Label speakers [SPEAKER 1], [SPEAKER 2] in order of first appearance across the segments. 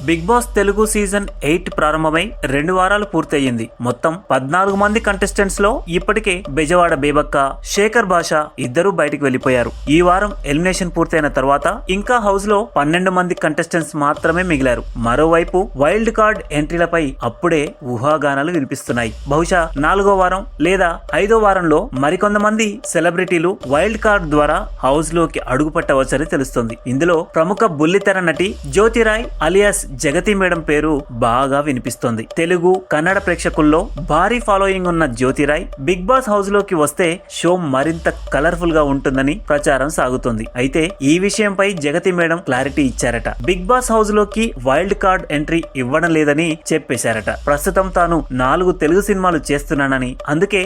[SPEAKER 1] Big boss Telugu season 8 ప్రారంభమై 2 వారాలు పూర్తయింది. మొత్తం 14 మంది కంటెస్టెంట్స్ లో ఇప్పటికే బెజవాడ బేబక్క, శేఖర్ భాష ఇద్దరు బయటికి వెళ్లిపోయారు. ఈ వారం ఎలిమినేషన్ పూర్తయిన తర్వాత ఇంకా హౌస్ లో 12 మంది కంటెస్టెంట్స్ మాత్రమే మిగిలారు. మరోవైపు వైల్డ్ కార్డ్ ఎంట్రీలపై అప్పుడే ఊహాగానాలు వినిపిస్తున్నాయి. బహుశా 4వ వారం లేదా 5వ వారంలో మరికొంతమంది సెలబ్రిటీలు వైల్డ్ కార్డ్ ద్వారా హౌస్ లోకి అడుగుపట్టవచ్చని తెలుస్తుంది. ఇందులో ప్రముఖ బుల్లితెర నటి జ్యోతిరాయ్ అలియాస్ జగతి మేడం పేరు బాగా వినిపిస్తోంది. తెలుగు, కన్నడ ప్రేక్షకుల్లో భారీ ఫాలోయింగ్ ఉన్న జ్యోతిరాయ్ బిగ్ బాస్ హౌస్ లోకి వస్తే షో మరింత కలర్ఫుల్ గా ఉంటుందని ప్రచారం సాగుతుంది. అయితే ఈ విషయంపై జగతి మేడం క్లారిటీ ఇచ్చారట. బిగ్ బాస్ హౌస్ లోకి వైల్డ్ కార్డ్ ఎంట్రీ ఇవ్వడం లేదని చెప్పేశారట. ప్రస్తుతం తాను 4 తెలుగు సినిమాలు చేస్తున్నానని, అందుకే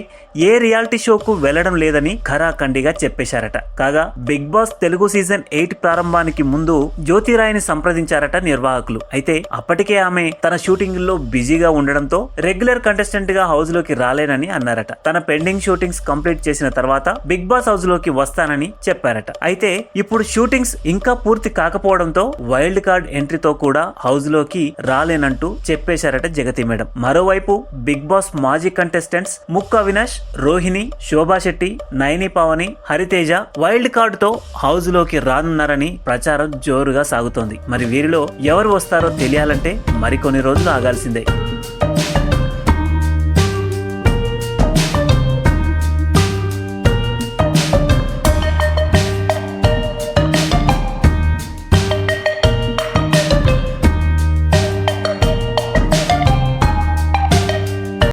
[SPEAKER 1] ఏ రియాలిటీ షోకు వెళ్లడం లేదని ఖరాఖండిగా చెప్పేశారట. కాగా బిగ్ బాస్ తెలుగు సీజన్ 8 ప్రారంభానికి ముందు జ్యోతిరాయ్ని సంప్రదించారట నిర్వాహకులు. అయితే అప్పటికే ఆమె తన షూటింగ్ లో బిజీగా ఉండడంతో రెగ్యులర్ కంటెస్టెంట్ గా హౌస్ లోకి రాలేనని అన్నారట. తన పెండింగ్ షూటింగ్స్ కంప్లీట్ చేసిన తర్వాత బిగ్ బాస్ హౌస్ లోకి వస్తానని చెప్పారట. అయితే ఇప్పుడు షూటింగ్స్ ఇంకా పూర్తి కాకపోవడంతో వైల్డ్ కార్డ్ ఎంట్రీతో కూడా హౌస్ లోకి రాలేనంటూ చెప్పేశారట జగతి మేడం. మరోవైపు బిగ్ బాస్ మాజీ కంటెస్టెంట్స్ ముక్కు అవినాష్, రోహిణి, శోభా శెట్టి, నయని పావని, హరితేజ వైల్డ్ కార్డ్ తో హౌస్ లోకి రానున్నారని ప్రచారం జోరుగా సాగుతోంది. మరి వీరిలో ఎవరు వస్తారో తెలియాలంటే మరికొన్ని రోజులు ఆగాల్సిందే.